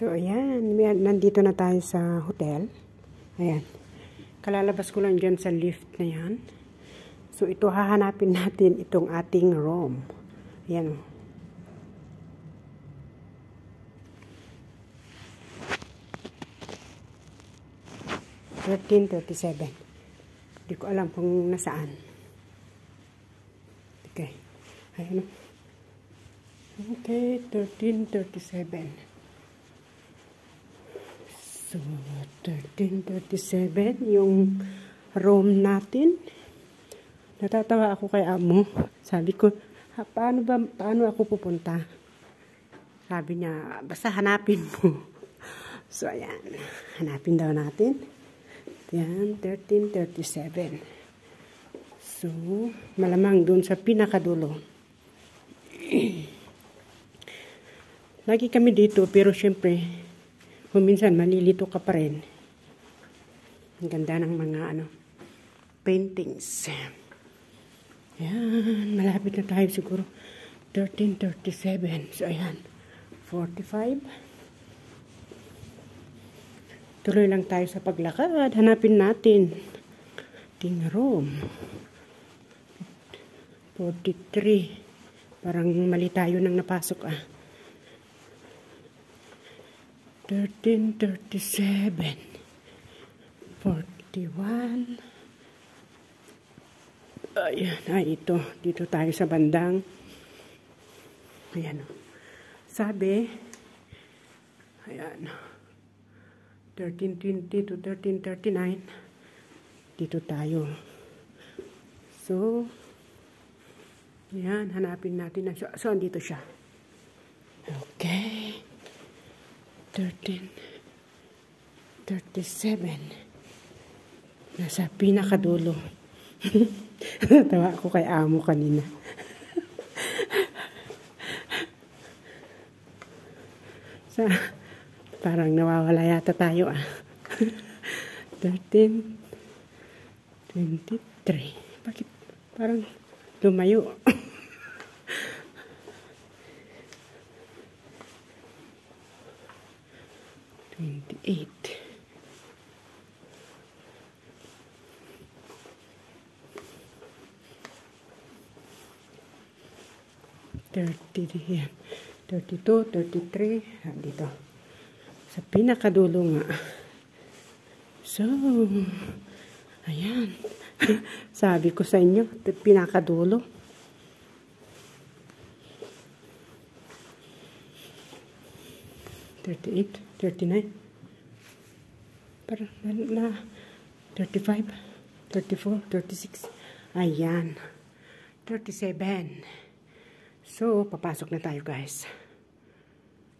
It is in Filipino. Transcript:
So, ayan. Nandito na tayo sa hotel. Ayan. Kalalabas ko lang dyan sa lift na yan. So, ito hahanapin natin itong ating room. Ayan. 1337. Hindi ko alam kung nasaan. Okay. Ayan. Okay, 1337. So, 1337 yung room natin. Natatawa ako kay amo. Sabi ko, paano ako pupunta? Sabi niya, basta hanapin mo. So, ayan. Hanapin daw natin. Ayan, 1337. So, malamang dun sa pinakadulo. Lagi kami dito, pero syempre, kung minsan malilito ka pa rin. Ang ganda ng mga paintings. Ayan, malapit na tayo siguro. 1337. So, ayan. 45. Tuloy lang tayo sa paglakad. Hanapin natin. Ting room. 43. Parang mali tayo nang napasok 1337. 41. Ayan. Ito. Dito tayo sa bandang. Ayan. Sabi. Ayan. 1320 to 1339. Dito tayo. So, ayan. Hanapin natin. So, andito siya. Okay. 1337. Nasa pinakadulo. Natawa ako kay amo kanina. Parang nawawala yata tayo 1323. Bakit parang lumayo? 28. 32, 33, dito. Sa pinakadulo nga. So, ayan. Sabi ko sa inyo, pinakadulo. $38, $39. Parang na 35, 34, 36. Ayan. 37. So, papasok na tayo guys.